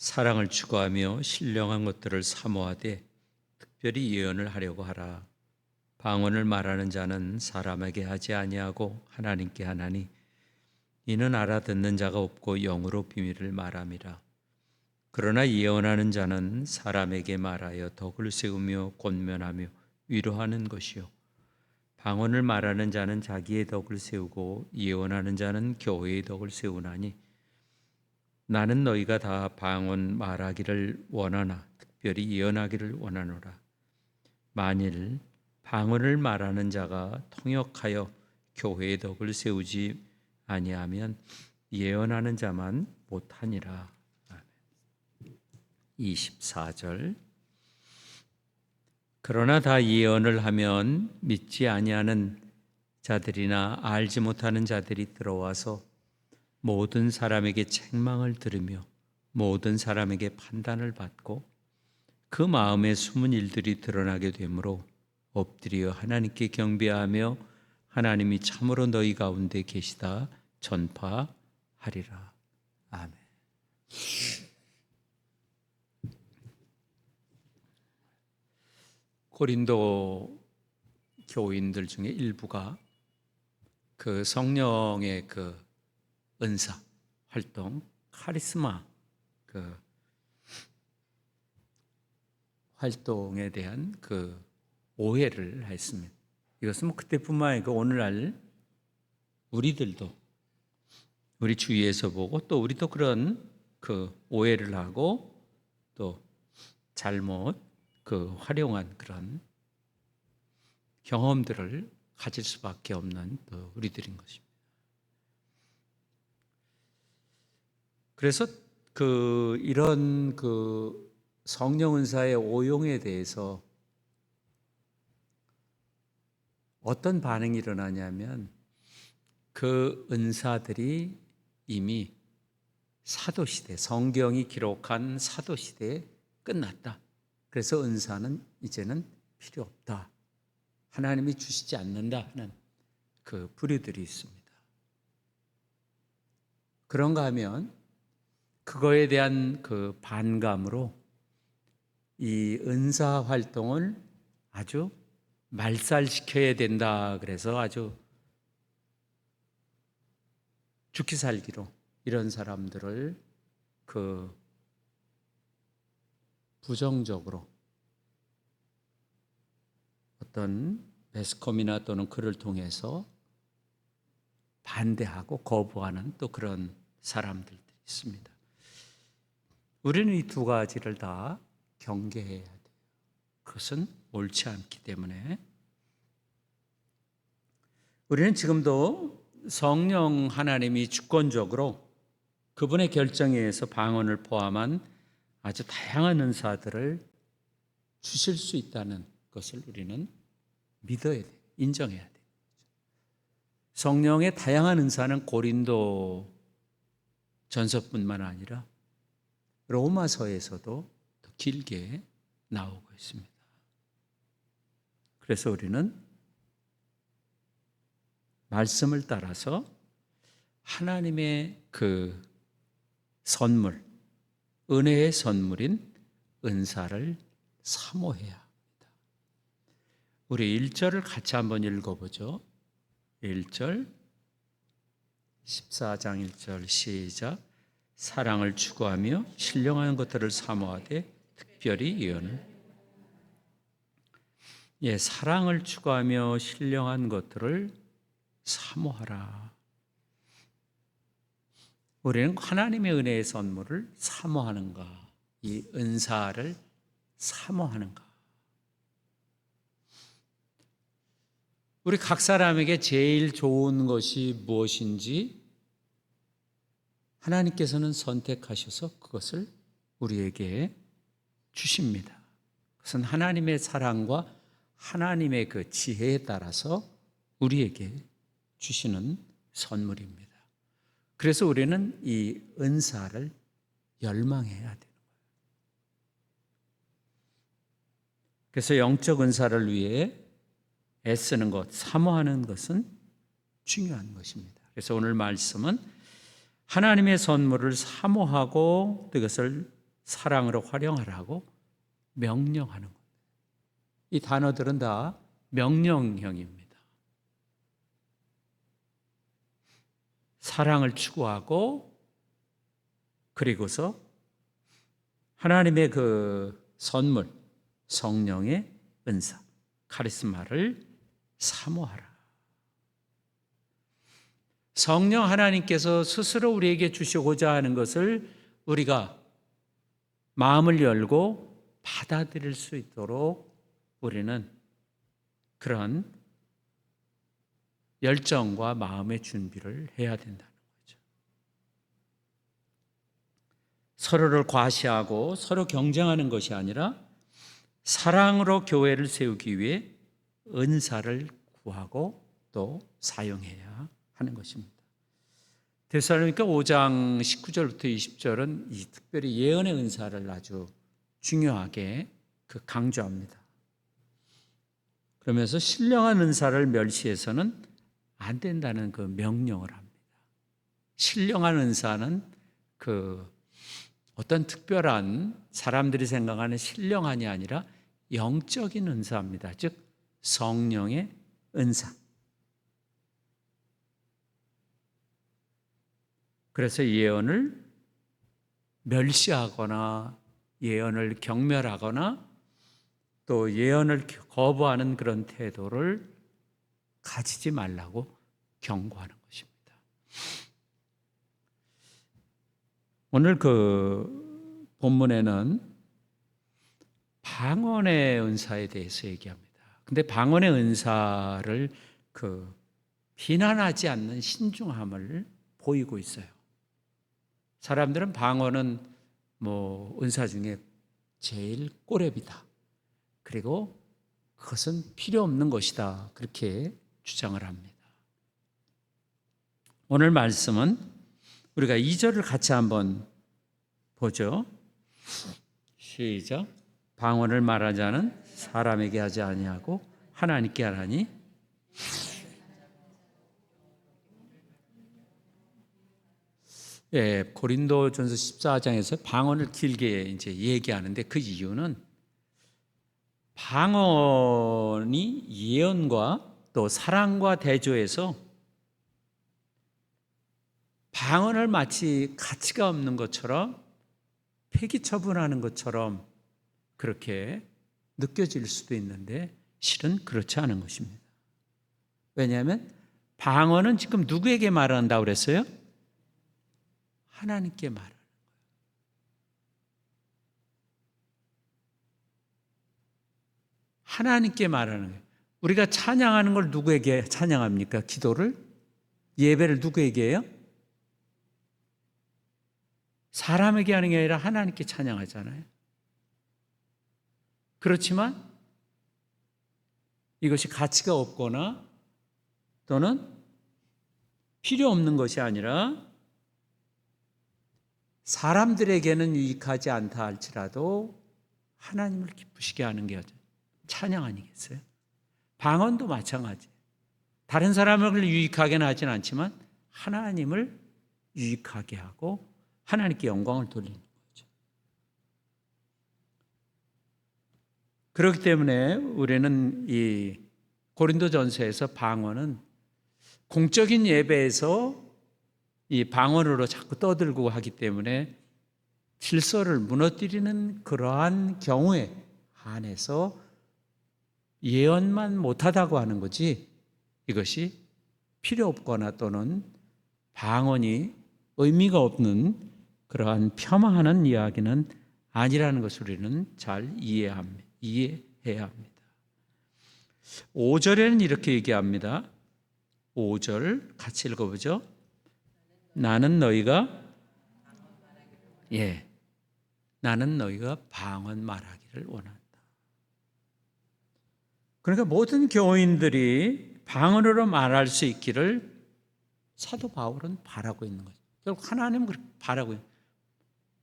사랑을 추구하며 신령한 것들을 사모하되 특별히 예언을 하려고 하라. 방언을 말하는 자는 사람에게 하지 아니하고 하나님께 하나니 이는 알아듣는 자가 없고 영으로 비밀을 말함이라. 그러나 예언하는 자는 사람에게 말하여 덕을 세우며 권면하며 위로하는 것이요 방언을 말하는 자는 자기의 덕을 세우고 예언하는 자는 교회의 덕을 세우나니 나는 너희가 다 방언 말하기를 원하나 특별히 예언하기를 원하노라. 만일 방언을 말하는 자가 통역하여 교회의 덕을 세우지 아니하면 예언하는 자만 못하니라. 24절. 그러나 다 예언을 하면 믿지 아니하는 자들이나 알지 못하는 자들이 들어와서 모든 사람에게 책망을 들으며 모든 사람에게 판단을 받고 그 마음에 숨은 일들이 드러나게 되므로 엎드려 하나님께 경배하며 하나님이 참으로 너희 가운데 계시다 전파하리라. 아멘. 고린도 교인들 중에 일부가 그 성령의 그 은사 활동, 카리스마 그 활동에 대한 그 오해를 했습니다. 이것은 뭐 그때뿐만 아니고 오늘날 우리들도 우리 주위에서 보고 또 우리도 그런 그 오해를 하고 또 잘못 그 활용한 그런 경험들을 가질 수밖에 없는 또 우리들인 것입니다. 그래서 이런 성령 은사의 오용에 대해서 어떤 반응이 일어나냐면 그 은사들이 이미 사도시대, 성경이 기록한 사도시대에 끝났다. 그래서 은사는 이제는 필요 없다. 하나님이 주시지 않는다 하는 그 부류들이 있습니다. 그런가 하면 그거에 대한 그 반감으로 이 은사 활동을 아주 말살시켜야 된다. 그래서 아주 죽기 살기로 이런 사람들을 그 부정적으로 어떤 매스컴이나 또는 글을 통해서 반대하고 거부하는 또 그런 사람들도 있습니다. 우리는 이 두 가지를 다 경계해야 돼요. 그것은 옳지 않기 때문에 우리는 지금도 성령 하나님이 주권적으로 그분의 결정에 의해서 방언을 포함한 아주 다양한 은사들을 주실 수 있다는 것을 우리는 믿어야 돼요. 인정해야 돼요. 성령의 다양한 은사는 고린도 전서뿐만 아니라 로마서에서도 더 길게 나오고 있습니다. 그래서 우리는 말씀을 따라서 하나님의 그 선물, 은혜의 선물인 은사를 사모해야 합니다. 우리 1절을 같이 한번 읽어보죠. 1절, 14장 1절 시작. 사랑을 추구하며 신령한 것들을 사모하되 특별히 예언을. 사랑을 추구하며 신령한 것들을 사모하라. 우리는 하나님의 은혜의 선물을 사모하는가? 이 은사를 사모하는가? 우리 각 사람에게 제일 좋은 것이 무엇인지 하나님께서는 선택하셔서 그것을 우리에게 주십니다. 그것은 하나님의 사랑과 하나님의 그 지혜에 따라서 우리에게 주시는 선물입니다. 그래서 우리는 이 은사를 열망해야 되는 거예요. 그래서 영적 은사를 위해 애쓰는 것, 사모하는 것은 중요한 것입니다. 그래서 오늘 말씀은 하나님의 선물을 사모하고 그것을 사랑으로 활용하라고 명령하는 것. 이 단어들은 다 명령형입니다. 사랑을 추구하고 그리고서 하나님의 그 선물, 성령의 은사, 카리스마를 사모하라. 성령 하나님께서 스스로 우리에게 주시고자 하는 것을 우리가 마음을 열고 받아들일 수 있도록 우리는 그런 열정과 마음의 준비를 해야 된다는 거죠. 서로를 과시하고 서로 경쟁하는 것이 아니라 사랑으로 교회를 세우기 위해 은사를 구하고 또 사용해야 하는 것입니다. 데살로니가 5장 19절부터 20절은 이 특별히 예언의 은사를 아주 중요하게 강조합니다. 그러면서 신령한 은사를 멸시해서는 안 된다는 그 명령을 합니다. 신령한 은사는 어떤 특별한 사람들이 생각하는 신령한이 아니라 영적인 은사입니다. 즉 성령의 은사. 그래서 예언을 멸시하거나 예언을 경멸하거나 또 예언을 거부하는 그런 태도를 가지지 말라고 경고하는 것입니다. 오늘 본문에는 방언의 은사에 대해서 얘기합니다. 근데 방언의 은사를 비난하지 않는 신중함을 보이고 있어요. 사람들은 방언은 은사 중에 제일 꼬렙이다. 그리고 그것은 필요 없는 것이다. 그렇게 주장을 합니다. 오늘 말씀은 우리가 2절을 같이 한번 보죠. 시작. 방언을 말하지 않은 사람에게 하지 아니하고 하나님께 하나니. 예, 고린도전서 14장에서 방언을 길게 이제 얘기하는데 그 이유는 방언이 예언과 또 사랑과 대조해서 방언을 마치 가치가 없는 것처럼 폐기 처분하는 것처럼 그렇게 느껴질 수도 있는데 실은 그렇지 않은 것입니다. 왜냐하면 방언은 지금 누구에게 말한다고 그랬어요? 하나님께 말하는 거예요. 하나님께 말하는 거예요. 우리가 찬양하는 걸 누구에게 찬양합니까? 기도를? 예배를 누구에게 해요? 사람에게 하는 게 아니라 하나님께 찬양하잖아요. 그렇지만 이것이 가치가 없거나 또는 필요 없는 것이 아니라 사람들에게는 유익하지 않다 할지라도 하나님을 기쁘시게 하는 게 찬양 아니겠어요? 방언도 마찬가지. 다른 사람을 유익하게는 하진 않지만 하나님을 유익하게 하고 하나님께 영광을 돌리는 거죠. 그렇기 때문에 우리는 이 고린도전서에서 방언은 공적인 예배에서 이 방언으로 자꾸 떠들고 하기 때문에 질서를 무너뜨리는 그러한 경우에 한해서 예언만 못하다고 하는 거지 이것이 필요 없거나 또는 방언이 의미가 없는 그러한 폄하하는 이야기는 아니라는 것을 우리는 잘 이해해야 합니다. 5절에는 이렇게 얘기합니다. 5절 같이 읽어보죠. 나는 너희가 방언 말하기를 원한다. 그러니까 모든 교인들이 방언으로 말할 수 있기를 사도 바울은 바라고 있는 거죠. 결국 하나님은 그렇게 바라고 있는 거예요.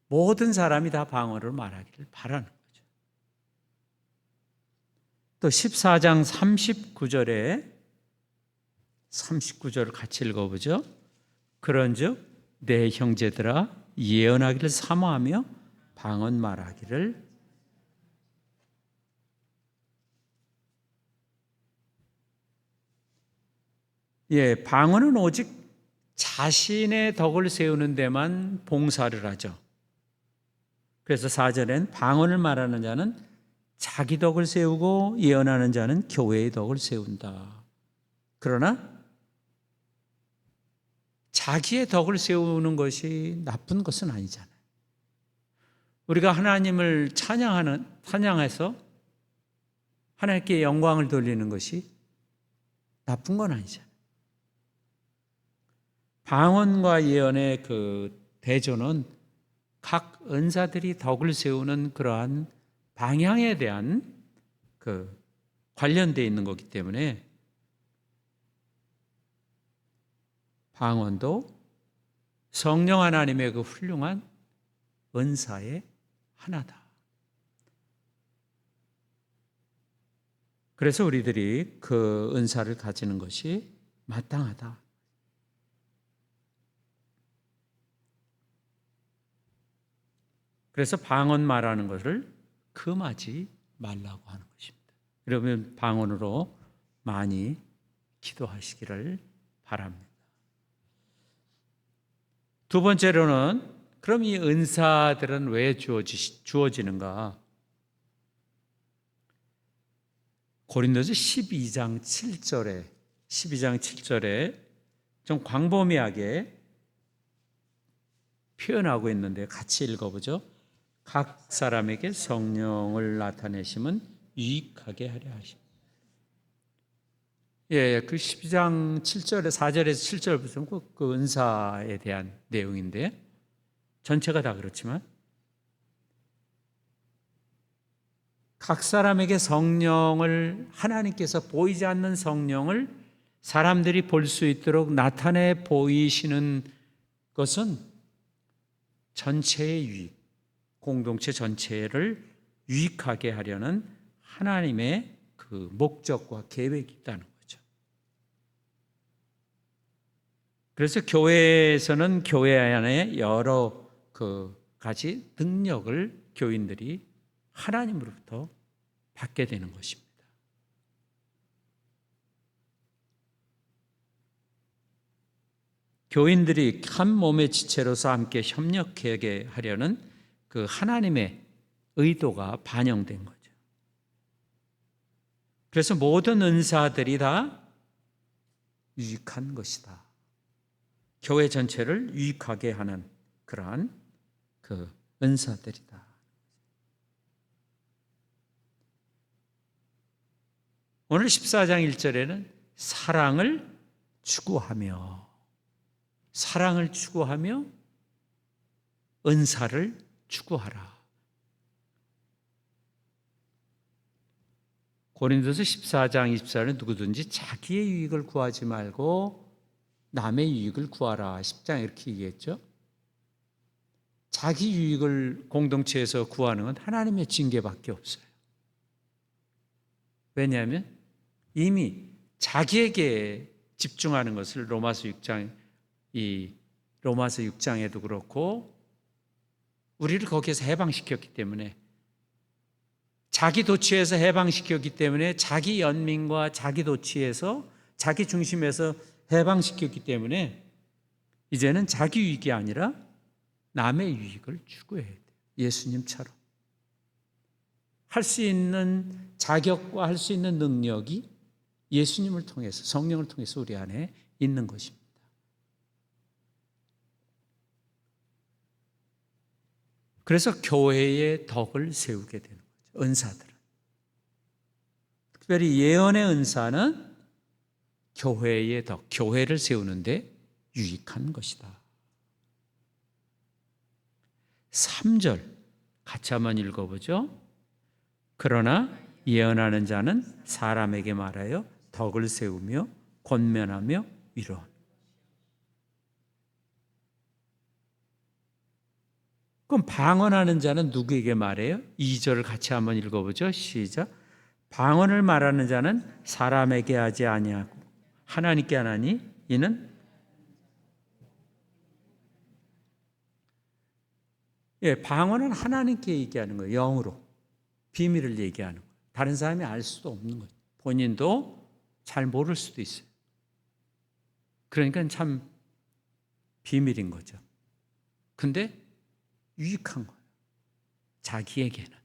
모든 사람이 다 방언으로 말하기를 바라는 거죠. 또 14장 39절을 같이 읽어보죠. 그런즉 내 형제들아 예언하기를 사모하며 방언 말하기를 방언은 오직 자신의 덕을 세우는 데만 봉사를 하죠. 그래서 4절엔 방언을 말하는 자는 자기 덕을 세우고 예언하는 자는 교회의 덕을 세운다. 그러나 자기의 덕을 세우는 것이 나쁜 것은 아니잖아요. 우리가 하나님을 찬양해서 하나님께 영광을 돌리는 것이 나쁜 건 아니잖아요. 방언과 예언의 그 대조는 각 은사들이 덕을 세우는 그러한 방향에 대한 그 관련되어 있는 거기 때문에 방언도 성령 하나님의 그 훌륭한 은사의 하나다. 그래서 우리들이 그 은사를 가지는 것이 마땅하다. 그래서 방언 말하는 것을 금하지 말라고 하는 것입니다. 그러면 방언으로 많이 기도하시기를 바랍니다. 두 번째로는 그럼 이 은사들은 왜 주어지는가? 고린도서 12장 7절에 좀 광범위하게 표현하고 있는데 같이 읽어보죠. 각 사람에게 성령을 나타내심은 유익하게 하려 하십니다. 그 12장 7절에 4절에서 7절 보시면 그 은사에 대한 내용인데 전체가 다 그렇지만 각 사람에게 성령을 하나님께서 보이지 않는 성령을 사람들이 볼 수 있도록 나타내 보이시는 것은 전체의 유익, 공동체 전체를 유익하게 하려는 하나님의 그 목적과 계획이 있다는 거죠. 그래서 교회에서는 교회 안에 여러 그 가지 능력을 교인들이 하나님으로부터 받게 되는 것입니다. 교인들이 한 몸의 지체로서 함께 협력하게 하려는 그 하나님의 의도가 반영된 거죠. 그래서 모든 은사들이 다 유익한 것이다. 교회 전체를 유익하게 하는 그러한 그 은사들이다. 오늘 14장 1절에는 사랑을 추구하며 은사를 추구하라. 고린도서 14장 24절은 누구든지 자기의 유익을 구하지 말고 남의 유익을 구하라. 10장 이렇게 얘기했죠. 자기 유익을 공동체에서 구하는 건 하나님의 징계밖에 없어요. 왜냐하면 이미 자기에게 집중하는 것을 로마서 6장에도 그렇고 우리를 거기에서 해방시켰기 때문에 자기 도취에서 해방시켰기 때문에 자기 연민과 자기 도취에서 자기 중심에서 해방시켰기 때문에 이제는 자기 유익이 아니라 남의 유익을 추구해야 돼요. 예수님처럼 할 수 있는 자격과 할 수 있는 능력이 예수님을 통해서 성령을 통해서 우리 안에 있는 것입니다. 그래서 교회의 덕을 세우게 되는 거죠. 은사들은. 특별히 예언의 은사는 교회의 덕, 교회를 세우는데 유익한 것이다. 3절 같이 한번 읽어보죠. 그러나 예언하는 자는 사람에게 말하여 덕을 세우며 권면하며 위로하며. 그럼 방언하는 자는 누구에게 말해요? 2절을 같이 한번 읽어보죠. 시작. 방언을 말하는 자는 사람에게 하지 아니하고 하나님께 하나니 이는 예, 방언은 하나님께 얘기하는 거예요. 영으로. 비밀을 얘기하는 거예요. 다른 사람이 알 수도 없는 거예요. 본인도 잘 모를 수도 있어요. 그러니까 참 비밀인 거죠. 근데 유익한 거예요. 자기에게는.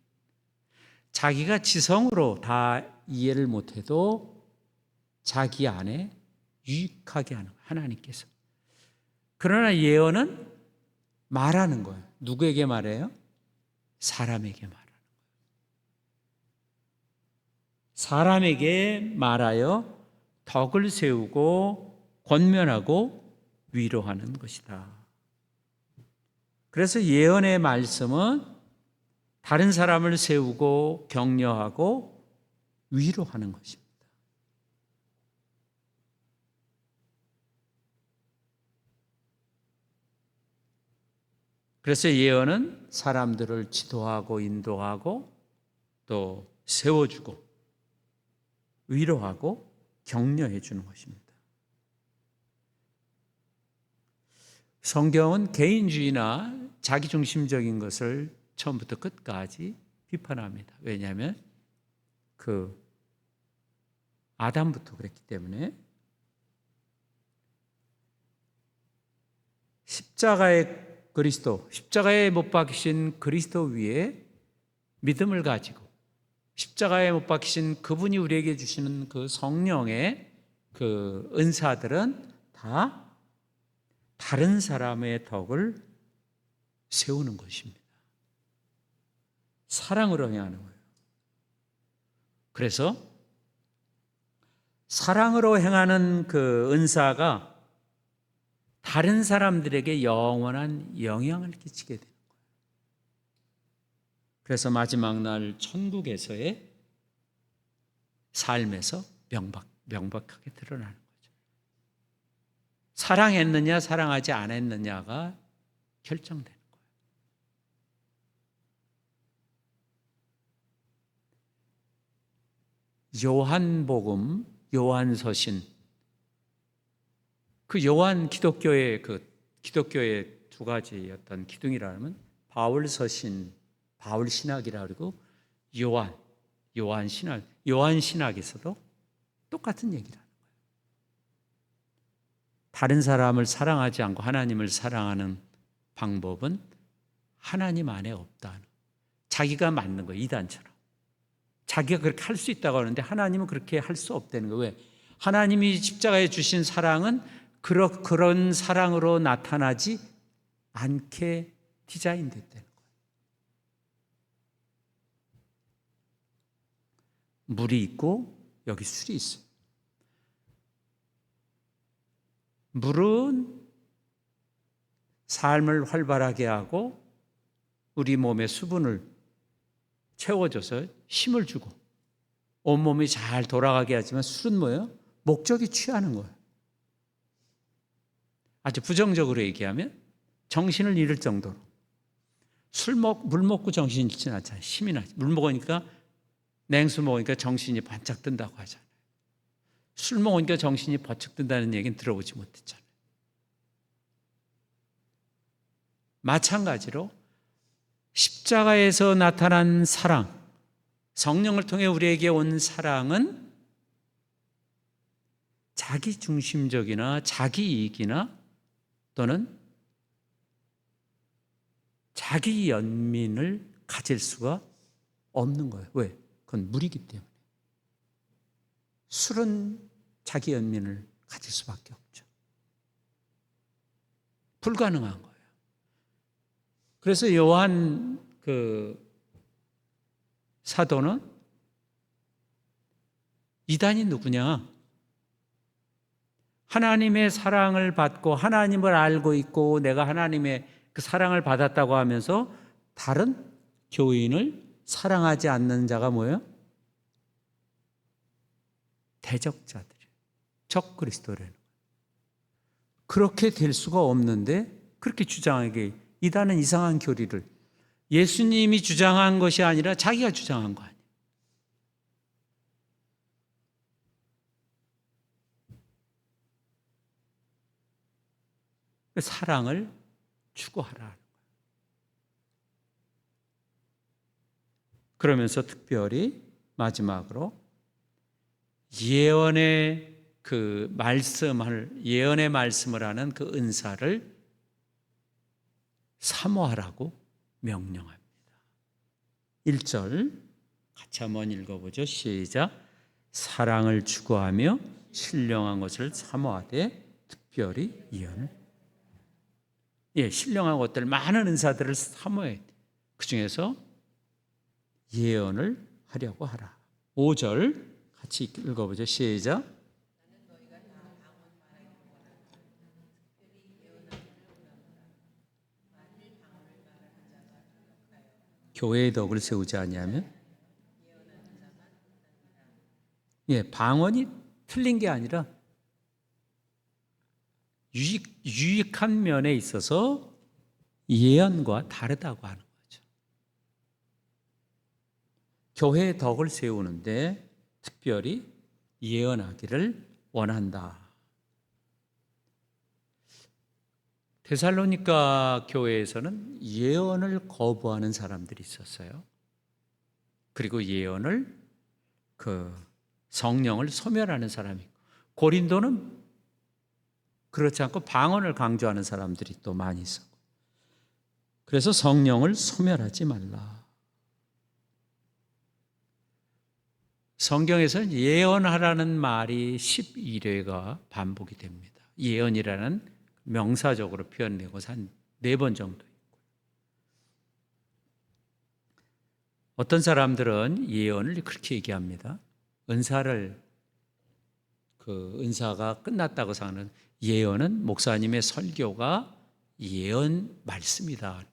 자기가 지성으로 다 이해를 못해도 자기 안에 유익하게 하는 거예요. 하나님께서. 그러나 예언은 말하는 거예요. 누구에게 말해요? 사람에게 말하는 거예요. 사람에게 말하여 덕을 세우고 권면하고 위로하는 것이다. 그래서 예언의 말씀은 다른 사람을 세우고 격려하고 위로하는 것입니다. 그래서 예언은 사람들을 지도하고 인도하고 또 세워주고 위로하고 격려해 주는 것입니다. 성경은 개인주의나 자기중심적인 것을 처음부터 끝까지 비판합니다. 왜냐하면 아담부터 그랬기 때문에. 십자가에 못 박히신 그리스도 위에 믿음을 가지고 십자가에 못 박히신 그분이 우리에게 주시는 그 성령의 그 은사들은 다 다른 사람의 덕을 세우는 것입니다. 사랑으로 행하는 거예요. 그래서 사랑으로 행하는 그 은사가 다른 사람들에게 영원한 영향을 끼치게 되는 거예요. 그래서 마지막 날 천국에서의 삶에서 명백하게 드러나는 거죠. 사랑했느냐 사랑하지 않았느냐가 결정되는 거예요. 요한복음, 요한서신, 그 요한 기독교의 두 가지 어떤 기둥이라면 바울서신, 바울신학이라 그러고 요한신학, 요한신학에서도 똑같은 얘기를 하는 거예요. 다른 사람을 사랑하지 않고 하나님을 사랑하는 방법은 하나님 안에 없다. 자기가 맞는 거예요. 이단처럼. 자기가 그렇게 할 수 있다고 하는데 하나님은 그렇게 할 수 없다는 거예요. 왜? 하나님이 십자가에 주신 사랑은 그런 사랑으로 나타나지 않게 디자인됐다는 거예요. 물이 있고 여기 술이 있어요. 물은 삶을 활발하게 하고 우리 몸의 수분을 채워줘서 힘을 주고 온몸이 잘 돌아가게 하지만 술은 뭐예요? 목적이 취하는 거예요. 아주 부정적으로 얘기하면 정신을 잃을 정도로. 물 먹고 정신 잃지는 않잖아요. 힘이 나지. 물 먹으니까, 냉수 먹으니까 정신이 반짝 든다고 하잖아요. 술 먹으니까 정신이 번쩍 든다는 얘기는 들어보지 못했잖아요. 마찬가지로 십자가에서 나타난 사랑, 성령을 통해 우리에게 온 사랑은 자기 중심적이나 자기 이익이나 또는 자기 연민을 가질 수가 없는 거예요. 왜? 그건 물이기 때문에. 술은 자기 연민을 가질 수밖에 없죠. 불가능한 거예요. 그래서 요한 사도는 이단이 누구냐? 하나님의 사랑을 받고 하나님을 알고 있고 내가 하나님의 그 사랑을 받았다고 하면서 다른 교인을 사랑하지 않는 자가 뭐예요? 대적자들이에요. 적그리스도래요. 그렇게 될 수가 없는데 그렇게 주장하게, 이단은 이상한 교리를, 예수님이 주장한 것이 아니라 자기가 주장한 거 아니에요. 사랑을 추구하라. 그러면서 특별히 마지막으로 예언의 말씀을 하는 그 은사를 사모하라고 명령합니다. 1절 같이 한번 읽어보죠. 시작. 사랑을 추구하며 신령한 것을 사모하되 특별히 예언을. 신령한 것들, 많은 은사들을 사모해. 그 중에서 예언을 하려고 하라. 5절 같이 읽어보죠. 시작. 교회의 덕을 세우지 아니하면, 방언이 틀린 게 아니라 유익한 면에 있어서 예언과 다르다고 하는 거죠. 교회의 덕을 세우는데 특별히 예언하기를 원한다. 데살로니가 교회에서는 예언을 거부하는 사람들이 있었어요. 그리고 예언을 성령을 소멸하는 사람이 있고, 고린도는 그렇지 않고 방언을 강조하는 사람들이 또 많이 있었고, 그래서 성령을 소멸하지 말라. 성경에서는 예언하라는 말이 11회가 반복이 됩니다. 예언이라는 명사적으로 표현되고 한 4번 정도 있고요. 어떤 사람들은 예언을 그렇게 얘기합니다. 은사가 끝났다고 생각하는, 예언은 목사님의 설교가 예언 말씀이다.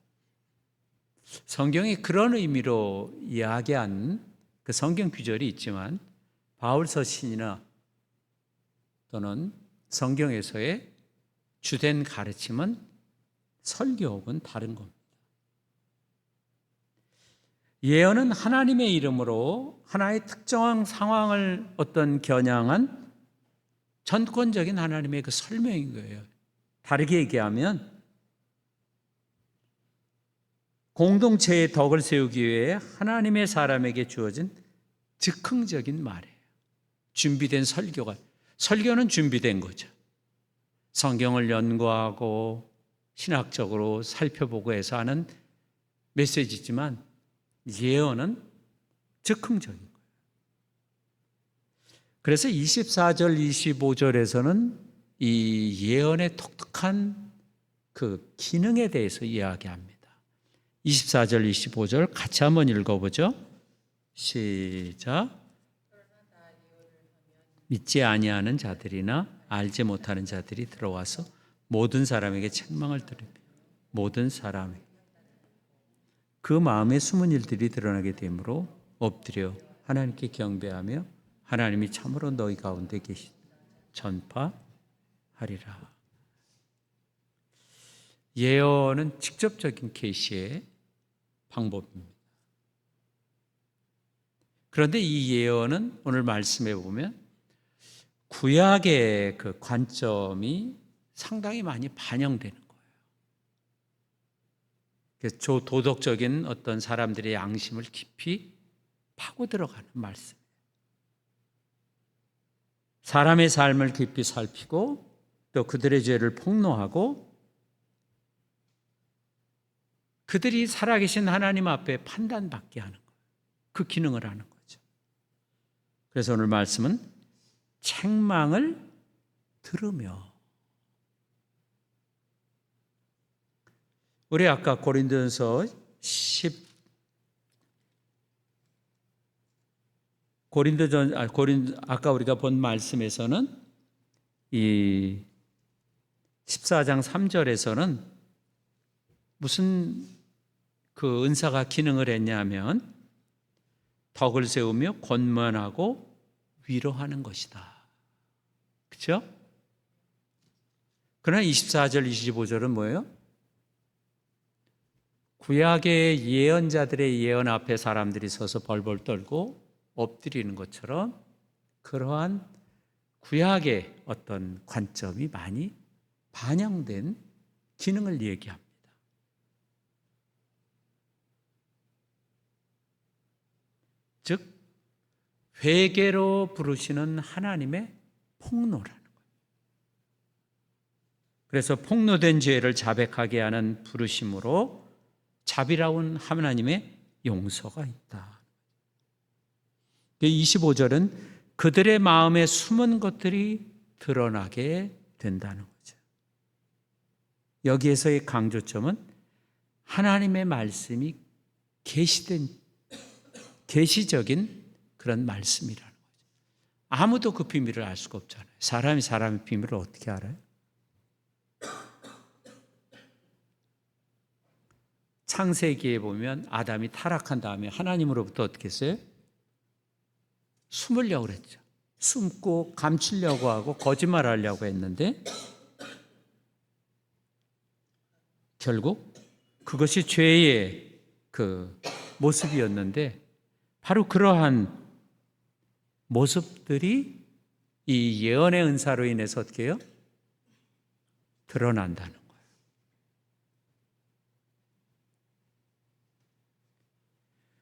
성경이 그런 의미로 이야기한 그 성경 구절이 있지만, 바울 서신이나 또는 성경에서의 주된 가르침은 설교하고는 다른 겁니다. 예언은 하나님의 이름으로 하나의 특정한 상황을 겨냥한 전권적인 하나님의 그 설명인 거예요. 다르게 얘기하면 공동체의 덕을 세우기 위해 하나님의 사람에게 주어진 즉흥적인 말이에요. 준비된 설교는 준비된 거죠. 성경을 연구하고 신학적으로 살펴보고 해서 하는 메시지지만, 예언은 즉흥적인 거예요. 그래서 24절, 25절에서는 이 예언의 독특한 그 기능에 대해서 이야기합니다. 24절, 25절 같이 한번 읽어보죠. 시작. 믿지 아니하는 자들이나 알지 못하는 자들이 들어와서 모든 사람에게 책망을 들으며 모든 사람에게 그 마음의 숨은 일들이 드러나게 되므로 엎드려 하나님께 경배하며 하나님이 참으로 너희 가운데 계신 전파하리라. 예언은 직접적인 계시의 방법입니다. 그런데 이 예언은 오늘 말씀에 보면 구약의 그 관점이 상당히 많이 반영되는 거예요. 그래서 도덕적인 어떤 사람들의 양심을 깊이 파고 들어가는 말씀. 사람의 삶을 깊이 살피고 또 그들의 죄를 폭로하고 그들이 살아계신 하나님 앞에 판단받게 하는 거예요. 그 기능을 하는 거죠. 그래서 오늘 말씀은 책망을 들으며, 우리 아까 고린도전서 아까 우리가 본 말씀에서는 이 14장 3절에서는 무슨 그 은사가 기능을 했냐면 덕을 세우며 권면하고 위로하는 것이다. 그렇죠? 그러나 24절, 25절은 뭐예요? 구약의 예언자들의 예언 앞에 사람들이 서서 벌벌 떨고 엎드리는 것처럼 그러한 구약의 어떤 관점이 많이 반영된 기능을 얘기합니다. 회개로 부르시는 하나님의 폭로라는 거예요. 그래서 폭로된 죄를 자백하게 하는 부르심으로 자비로운 하나님의 용서가 있다. 25절은 그들의 마음에 숨은 것들이 드러나게 된다는 거죠. 여기에서의 강조점은 하나님의 말씀이 계시적인 그런 말씀이라는 거죠. 아무도 그 비밀을 알 수가 없잖아요. 사람이 사람의 비밀을 어떻게 알아요? 창세기에 보면 아담이 타락한 다음에 하나님으로부터 어떻게 했어요? 숨으려고 그랬죠. 숨고 감추려고 하고 거짓말하려고 했는데 결국 그것이 죄의 그 모습이었는데 바로 그러한 모습들이 이 예언의 은사로 인해서 어떻게 해요? 드러난다는 거예요.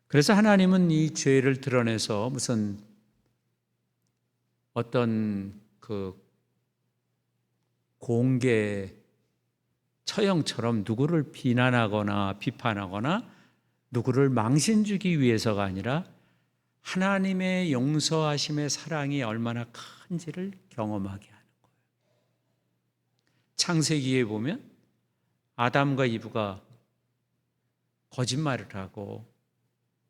그래서 하나님은 이 죄를 드러내서 무슨 어떤 그 공개 처형처럼 누구를 비난하거나 비판하거나 누구를 망신 주기 위해서가 아니라 하나님의 용서하심의 사랑이 얼마나 큰지를 경험하게 하는 거예요. 창세기에 보면 아담과 이브가 거짓말을 하고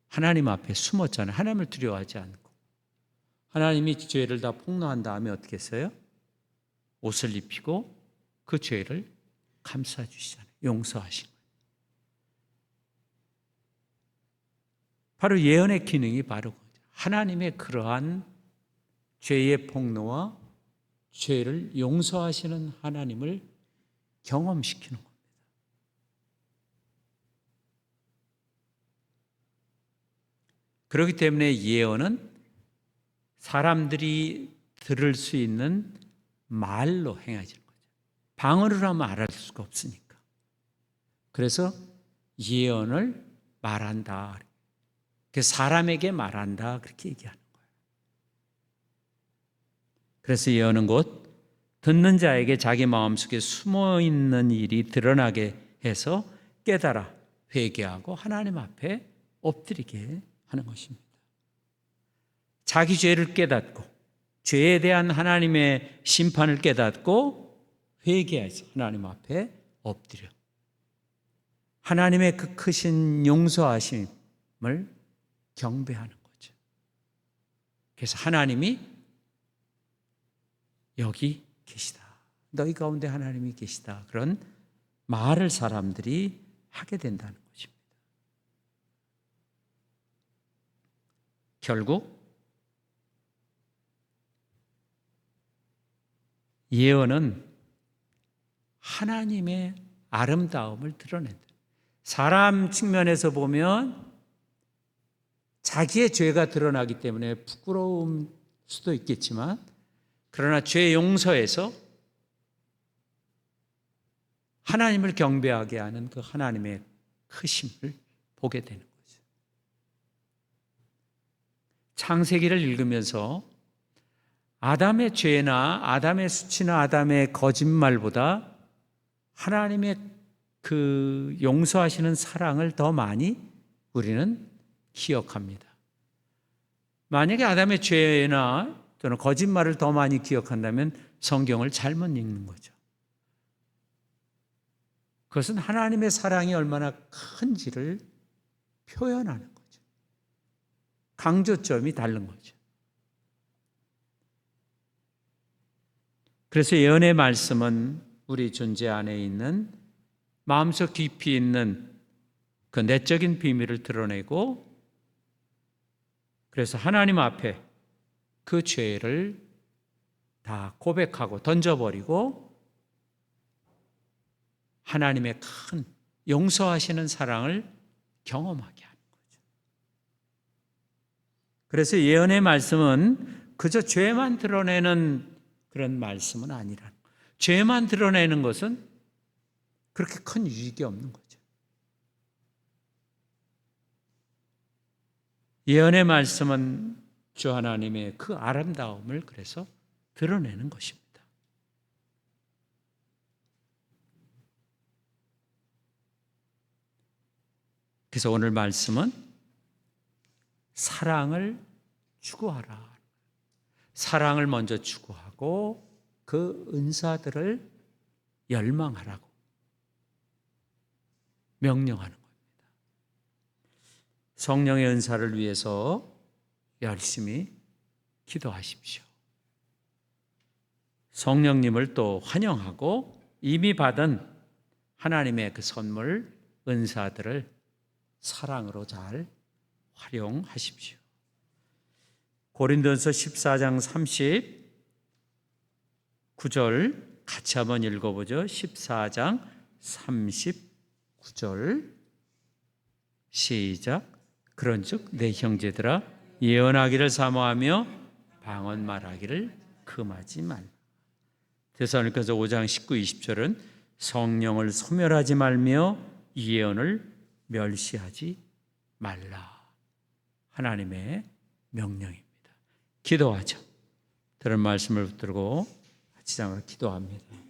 하나님 앞에 숨었잖아요. 하나님을 두려워하지 않고. 하나님이 죄를 다 폭로한 다음에 어떻게 했어요? 옷을 입히고 그 죄를 감싸주시잖아요. 용서하신 거예요. 바로 예언의 기능이 바로 하나님의 그러한 죄의 폭로와 죄를 용서하시는 하나님을 경험시키는 겁니다. 그렇기 때문에 예언은 사람들이 들을 수 있는 말로 행해지는 거죠. 방언으로 하면 알아들 수가 없으니까. 그래서 예언을 말한다. 사람에게 말한다. 그렇게 얘기하는 거예요. 그래서 예언은 곧 듣는 자에게 자기 마음속에 숨어있는 일이 드러나게 해서 깨달아 회개하고 하나님 앞에 엎드리게 하는 것입니다. 자기 죄를 깨닫고 죄에 대한 하나님의 심판을 깨닫고 회개해서 하나님 앞에 엎드려 하나님의 그 크신 용서하심을 경배하는 거죠. 그래서 하나님이 여기 계시다. 너희 가운데 하나님이 계시다. 그런 말을 사람들이 하게 된다는 것입니다. 결국 예언은 하나님의 아름다움을 드러낸다. 사람 측면에서 보면 자기의 죄가 드러나기 때문에 부끄러울 수도 있겠지만 그러나 죄 용서에서 하나님을 경배하게 하는 그 하나님의 크심을 보게 되는 거죠. 창세기를 읽으면서 아담의 죄나 아담의 수치나 아담의 거짓말보다 하나님의 그 용서하시는 사랑을 더 많이 우리는 기억합니다. 만약에 아담의 죄나 또는 거짓말을 더 많이 기억한다면 성경을 잘못 읽는 거죠. 그것은 하나님의 사랑이 얼마나 큰지를 표현하는 거죠. 강조점이 다른 거죠. 그래서 예언의 말씀은 우리 존재 안에 있는 마음속 깊이 있는 그 내적인 비밀을 드러내고 그래서 하나님 앞에 그 죄를 다 고백하고 던져버리고 하나님의 큰 용서하시는 사랑을 경험하게 하는 거죠. 그래서 예언의 말씀은 그저 죄만 드러내는 그런 말씀은 아니라는 거예요. 죄만 드러내는 것은 그렇게 큰 유익이 없는 거죠. 예언의 말씀은 주 하나님의 그 아름다움을 그래서 드러내는 것입니다. 그래서 오늘 말씀은 사랑을 추구하라. 사랑을 먼저 추구하고 그 은사들을 열망하라고 명령하는 겁니다. 성령의 은사를 위해서 열심히 기도하십시오. 성령님을 또 환영하고 이미 받은 하나님의 그 선물, 은사들을 사랑으로 잘 활용하십시오. 고린도전서 14장 39절 같이 한번 읽어보죠. 14장 39절 시작. 그런즉 내 형제들아 예언하기를 사모하며 방언 말하기를 금하지 말라. 데살로니가서 5장 19, 20절은 성령을 소멸하지 말며 예언을 멸시하지 말라. 하나님의 명령입니다. 기도하죠. 들은 말씀을 붙들고 같이 기도합니다.